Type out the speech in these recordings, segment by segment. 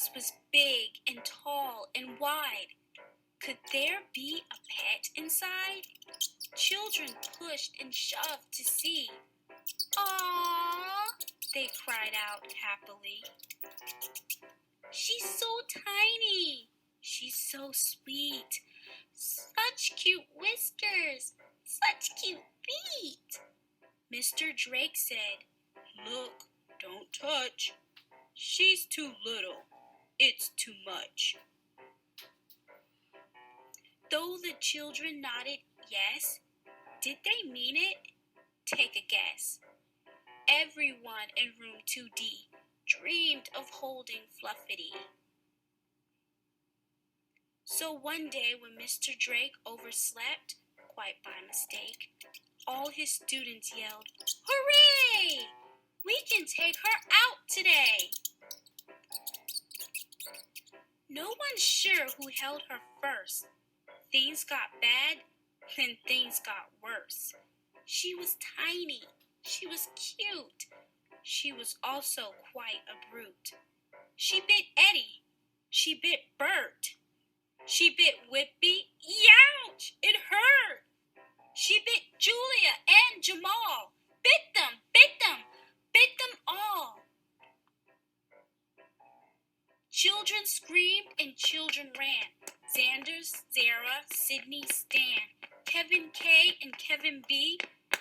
box was big and tall and wide. Could there be a pet inside? Children pushed and shoved to see. "Aww," they cried out happily. "She's so tiny. She's so sweet. Such cute whiskers. Such cute feet." Mr. Drake said, "Look, don't touch. She's too little. It's too much." Though the children nodded yes, did they mean it? Take a guess. Everyone in room 2D dreamed of holding Fluffity. So one day when Mr. Drake overslept, quite by mistake, all his students yelled, "Hooray! We can take her out today!" No one's sure who held her first. Things got bad, then things got worse. She was tiny. She was cute. She was also quite a brute. She bit Eddie. She bit Bert. She bit Whippy. Youch! It hurt! She bit Julia and Jamal. Bit them, bit them, bit them all. Children screamed and children ran. Xander, Zara, Sydney, Stan, Kevin K and Kevin B.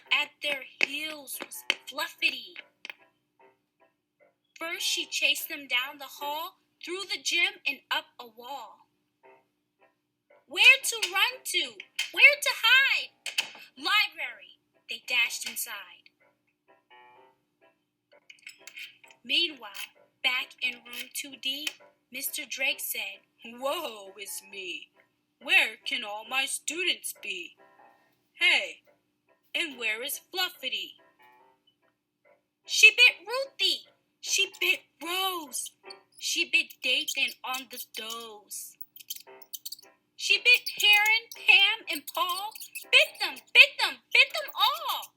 At their heels was Fluffity. First she chased them down the hall, through the gym and up a wall. Where to run to? Where to hide? Library. They dashed inside. Meanwhile, back in room 2D, Mr. Drake said, "Whoa, it's me. Where can all my students be? Hey, and where is Fluffity?" She bit Ruthie. She bit Rose. She bit Dathan on the doze. She bit Karen, Pam, and Paul. Bit them, bit them, bit them all.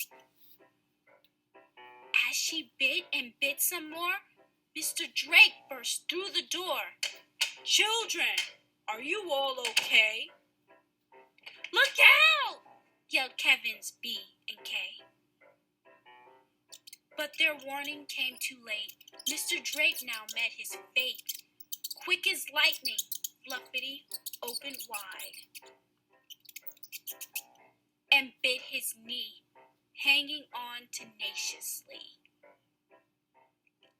As she bit and bit some more, Mr. Drake burst through the door. "Children, are you all okay?" "Look out!" yelled Kevin's B and K. But their warning came too late. Mr. Drake now met his fate. Quick as lightning, Fluffity opened wide and bit his knee, hanging on tenaciously.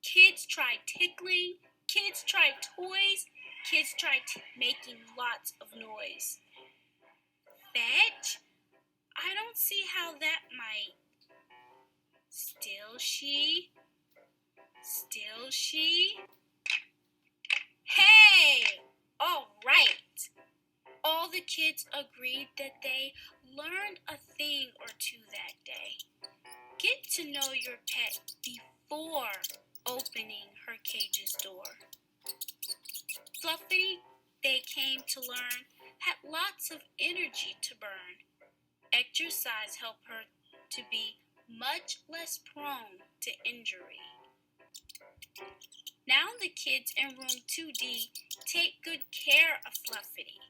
Kids tried tickling, kids tried toys, kids tried making lots of noise. Fetch? I don't see how that might. Still she. Hey! All right! All the kids agreed that they learned a thing or two that day. Get to know your pet before opening her cage's door. Fluffy, they came to learn, had lots of energy to burn. Exercise helped her to be much less prone to injury. Now the kids in room 2D take good care of Fluffity.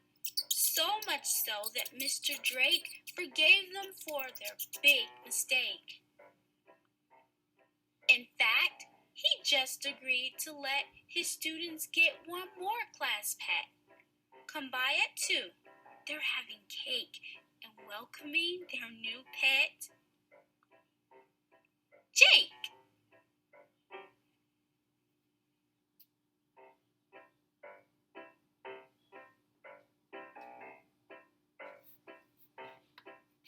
So much so that Mr. Drake forgave them for their big mistake. In fact, he just agreed to let his students get one more class pet. Come by at 2. They're having cake and welcoming their new pet, Jake.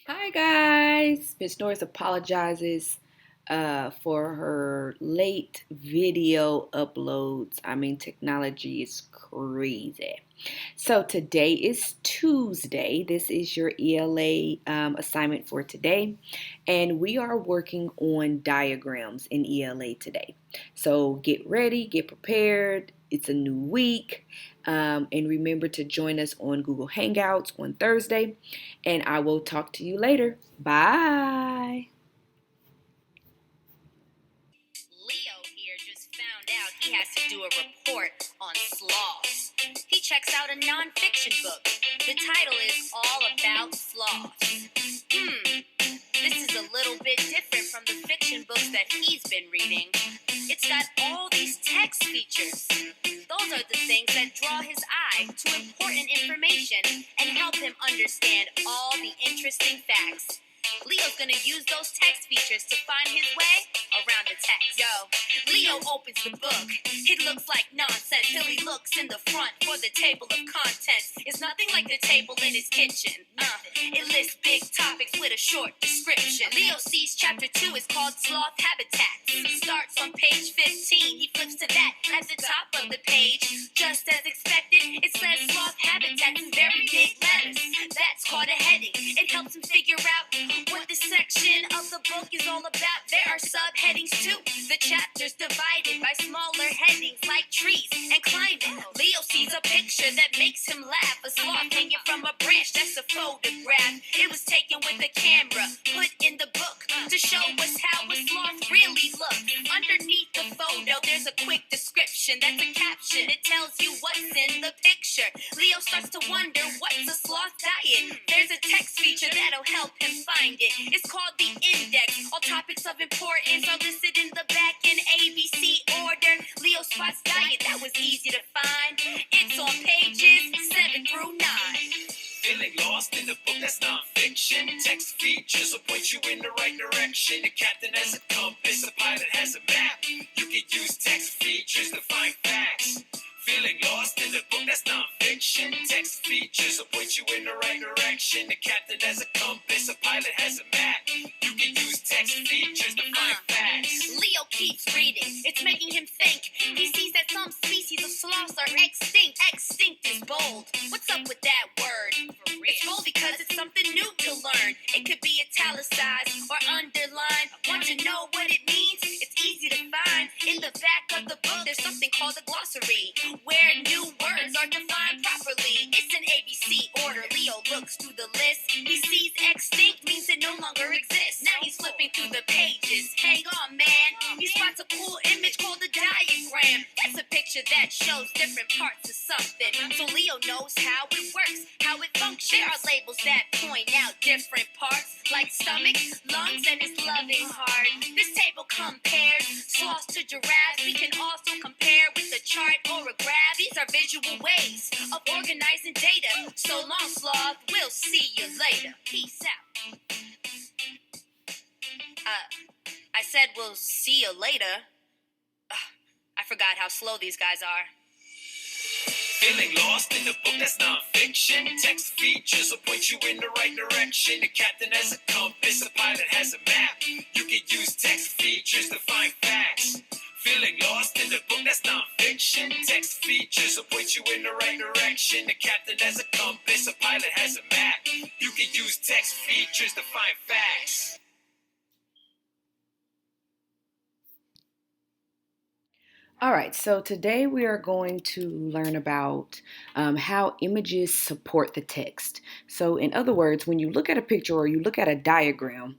Hi guys, Miss Norris apologizes for her late video uploads. I mean, technology is crazy. So today is Tuesday. This is your ELA assignment for today, and we are working on diagrams in ELA today. So get ready, get prepared. It's a new week, and remember to join us on Google Hangouts on Thursday, and I will talk to you later. Bye. Leo here just found out he has to do a report on sloths. He checks out a non-fiction book. The title is All About Sloths. This is a little bit different from the fiction books that he's been reading. It's got all these text features. Those are the things that draw his eye to important information and help him understand all the interesting facts. Leo's gonna use those text features to find his way around the text. Yo, Leo opens the book. It looks like nonsense till he looks in the front for the table of contents. It's nothing like the table in his kitchen. It lists big topics with a short description. Leo sees chapter 2 is called Sloth Habitats. Starts on page 15. He flips to that at the top of the page. Just as expected, it says Sloth Habitats in very big letters. That's called a heading. It helps him figure out what this section of the book is all about. There are subheadings too. The chapter's divided by smaller headings like trees and climbing. Leo sees a picture that makes him laugh. A sloth hanging from a branch, that's a photograph. It was taken with a camera, put in the book to show us how a sloth really looks. Underneath the photo, there's a quick description. That's a caption. It tells you what's in the picture. Leo starts to wonder, what's a sloth diet? There's a text feature that'll help him find it. It's called the index. All topics of importance are listed in the back in ABC order. Leo spots diet, that was easy to find. It's on pages 7 through 9. Feeling lost in the book that's non-fiction. Text features will point you in the right direction. The captain has a compass, a pilot has a map. You can use text features to find facts. Feeling lost in the book that's non-fiction. Text features will point you in the right direction. The captain has a compass, a pilot has a map. You can use text features to find facts. Leo keeps reading. It's making him think. He sees that some species of sloths are extinct. Extinct is bold. What's up with that word? It's bold because it's something new to learn. It could be italicized or underlined. Want to know what it means? It's easy to find. In the back of the book, there's something called a glossary, where new words are defined properly. It's an ABC order. Leo looks through the list. He sees extinct means it no longer exists. Now he's flipping through the pages. Hang on, man. He spots a cool image called a diagram. That's a picture that shows different parts of something. So Leo knows how it works, how it functions. There are labels that point out different parts, like stomach, lungs, and his loving heart. This table compares sloths to giraffes. We can also compare with a chart or a graph. These are visual ways of organizing data. So long, sloth. We'll see you later. Peace out. I said we'll see you later. I forgot how slow these guys are. Feeling lost in the book that's non-fiction. Text features will point you in the right direction. The captain has a compass, a pilot has a map. You can use text features to find facts. Feeling lost in the book that's non-fiction. Text features will point you in the right direction. The captain has a compass, a pilot has a map. You can use text features to find facts. All right, so today we are going to learn about how images support the text. So in other words, when you look at a picture or you look at a diagram,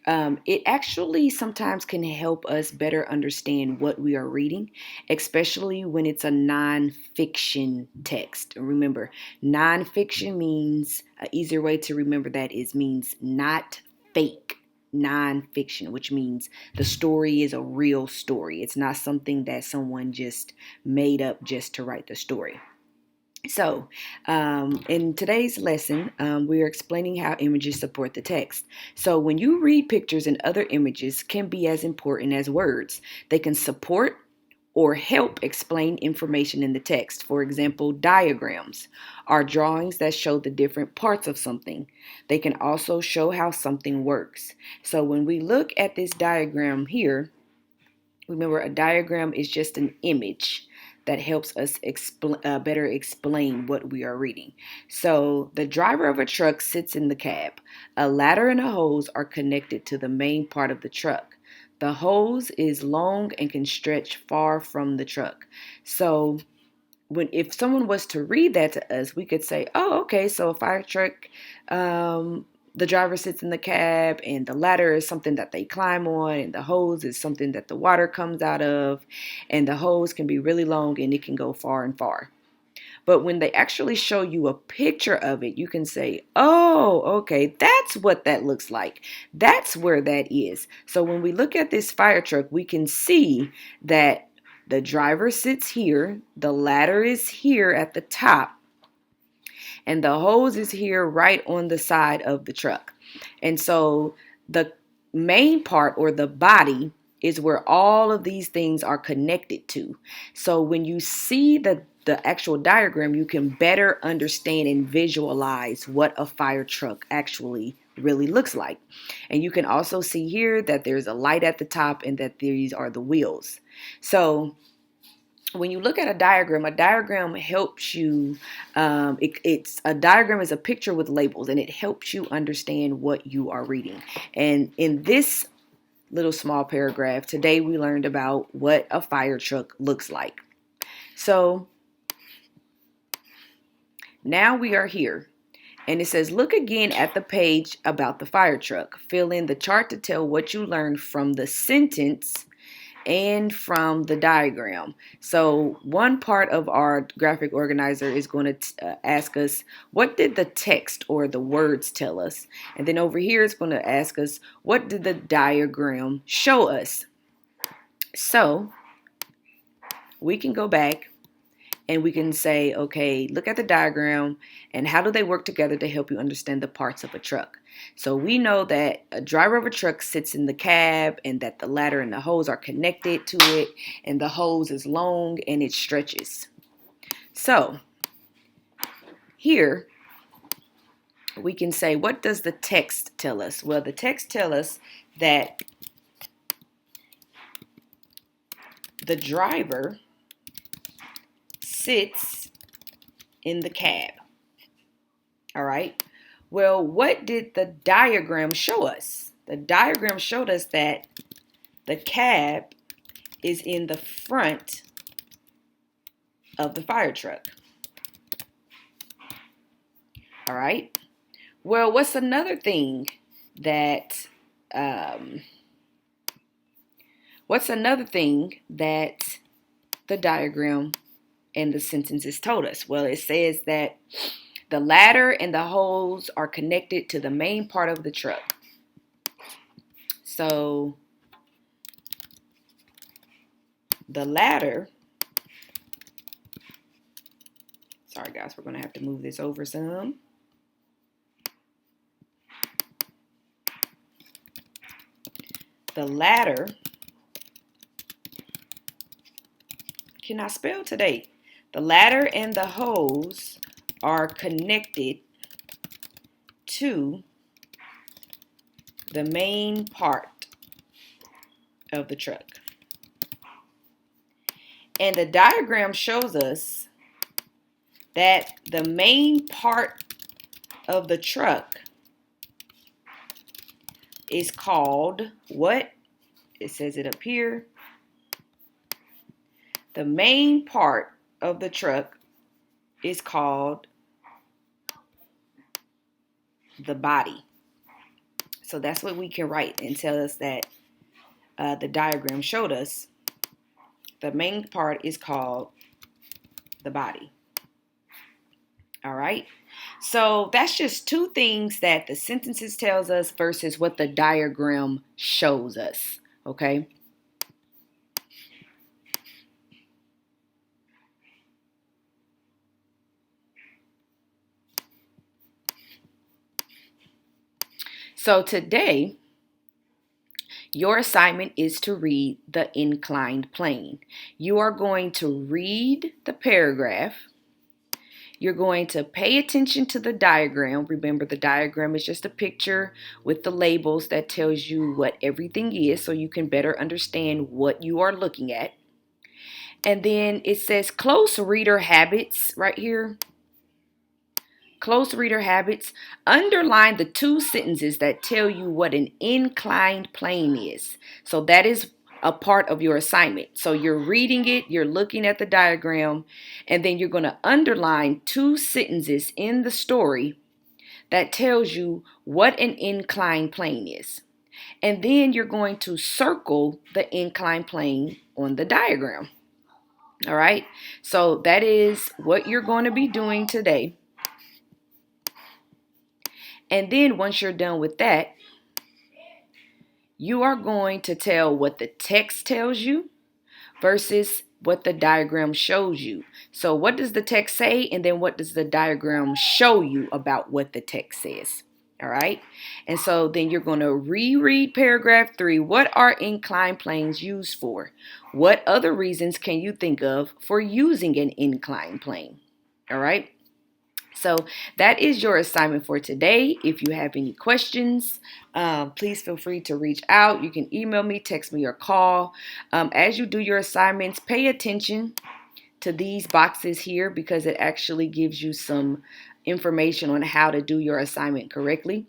it actually sometimes can help us better understand what we are reading, especially when it's a nonfiction text. Remember, nonfiction means, an easier way to remember that means not fake. Nonfiction, which means the story is a real story. It's not something that someone just made up just to write the story. So, in today's lesson, we are explaining how images support the text. So, when you read pictures and other images can be as important as words. They can support or help explain information in the text. For example, diagrams are drawings that show the different parts of something. They can also show how something works. So when we look at this diagram here, remember a diagram is just an image that helps us better explain what we are reading. So the driver of a truck sits in the cab. A ladder and a hose are connected to the main part of the truck. The hose is long and can stretch far from the truck. So if someone was to read that to us, we could say, oh, okay, so a fire truck the driver sits in the cab, and the ladder is something that they climb on, and the hose is something that the water comes out of, and the hose can be really long and it can go far and far. But when they actually show you a picture of it, you can say, oh, okay, that's what that looks like. That's where that is. So when we look at this fire truck, we can see that the driver sits here, the ladder is here at the top, and the hose is here right on the side of the truck. And so the main part, or the body, is where all of these things are connected to. So when you see the actual diagram, you can better understand and visualize what a fire truck actually really looks like. And you can also see here that there's a light at the top and that these are the wheels. So when you look at a diagram helps you, a diagram is a picture with labels, and it helps you understand what you are reading. And in this little small paragraph, today we learned about what a fire truck looks like. So now we are here, and it says, look again at the page about the fire truck. Fill in the chart to tell what you learned from the sentence and from the diagram. So one part of our graphic organizer is going to ask us, what did the text or the words tell us? And then over here it's going to ask us, what did the diagram show us? So we can go back and we can say, okay, look at the diagram and how do they work together to help you understand the parts of a truck? So we know that a driver of a truck sits in the cab and that the ladder and the hose are connected to it, and the hose is long and it stretches. So here we can say, what does the text tell us? Well, the text tells us that the driver sits in the cab. All right. Well, what did the diagram show us? The diagram showed us that the cab is in the front of the fire truck. All right. Well, what's another thing that the diagram and the sentences told us? Well, it says that the ladder and the hose are connected to the main part of the truck. So the ladder, sorry guys, we're going to have to move this over some. The ladder, can I spell today? The ladder and the hose are connected to the main part of the truck. And the diagram shows us that the main part of the truck is called what? It says it up here. The main part of the truck is called the body. So that's what we can write and tell us that the diagram showed us. The main part is called the body. All right. So that's just two things that the sentences tells us versus what the diagram shows us. Okay. So today, your assignment is to read the inclined plane. You are going to read the paragraph. You're going to pay attention to the diagram. Remember, the diagram is just a picture with the labels that tells you what everything is so you can better understand what you are looking at. And then it says close reader habits right here. Close reader habits. Underline the two sentences that tell you what an inclined plane is. So that is a part of your assignment. So you're reading it, you're looking at the diagram, and then you're going to underline two sentences in the story that tells you what an inclined plane is. And then you're going to circle the inclined plane on the diagram. All right, so that is what you're going to be doing today. And then once you're done with that, you are going to tell what the text tells you versus what the diagram shows you. So what does the text say, and then what does the diagram show you about what the text says? All right, and so then you're going to reread paragraph 3. What are inclined planes used for? What other reasons can you think of for using an inclined plane? All right, so that is your assignment for today. If you have any questions, please feel free to reach out. You can email me, text me, or call. As you do your assignments, pay attention to these boxes here because it actually gives you some information on how to do your assignment correctly.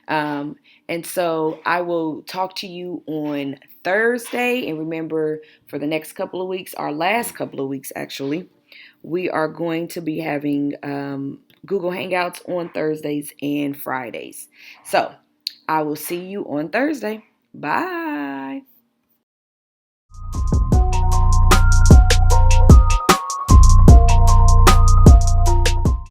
And so I will talk to you on Thursday. And remember, for the next couple of weeks, our last couple of weeks actually, we are going to be having Google Hangouts on Thursdays and Fridays. So I will see you on Thursday. Bye.